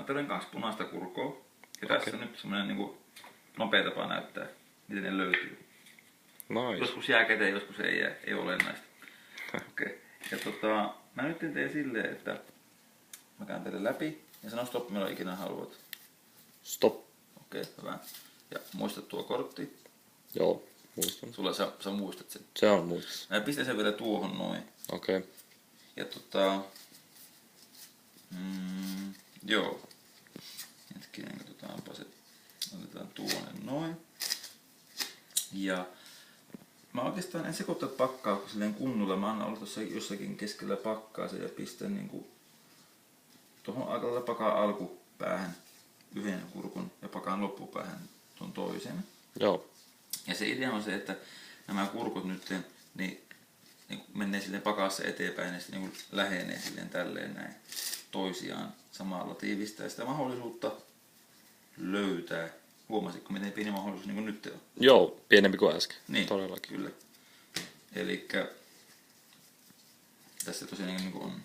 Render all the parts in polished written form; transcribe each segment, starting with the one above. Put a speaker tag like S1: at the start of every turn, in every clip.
S1: Mä tarvitsen 2 punaista kurkoa. Ja tässä on nyt semmonen niinku nopea tapa näyttää, miten ne löytyy.
S2: Nice.
S1: Joskus jää käteen, joskus ei jää. Ei ole olennaista. Okei. Ja mä nyt teen silleen, että mä käyn teille läpi ja sanon stop milloin ikinä haluat.
S2: Stop.
S1: Okei, hyvä. Ja muista tuo kortti.
S2: Joo, muistan.
S1: Sulla sä muistat sen.
S2: Se on muistas.
S1: Mä pistän sen vielä tuohon noin.
S2: Okei.
S1: Ja joo. Hetkinen, katsotaanpa se. Otetaan tuonne noin. Ja mä oikeastaan en sekoita pakkaa silleen kunnolla. Mä annan olla tuossa jossakin keskellä pakkaa sen ja pistän niinku tuohon aika lailla pakan alkupäähän yhden kurkun ja pakan loppupäähän tuon toisen.
S2: Joo.
S1: Ja se idea on se, että nämä kurkut nyt niin menee silleen pakassa eteenpäin ja sitten niin lähenee silleen tälleen näin toisiaan samalla tiivistää sitä mahdollisuutta löytää. Huomasitko miten pieni mahdollisuus niin kuin nyt on?
S2: Joo, pienempi kuin äsken.
S1: Niin,
S2: todellakin.
S1: Kyllä. Elikkä tässä tosiaan niin kuin on.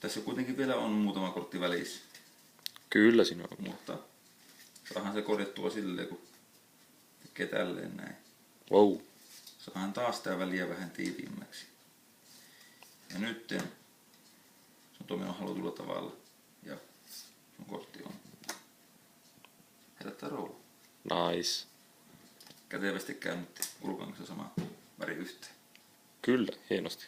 S1: Tässä kuitenkin vielä on muutama kortti välissä.
S2: Kyllä siinä on.
S1: Mutta saahan se korjattua silleen, kun tekee tälleen näin.
S2: Wow.
S1: Saahan taas tää väliä vähän tiiviimmäksi. Ja nyt sun toiminnon halutulla tavalla. Ja sun kortti on. Herättää roolu.
S2: Nice.
S1: Kätevästi käännytti kurkan kanssa sama väri yhteen.
S2: Kyllä, hienosti.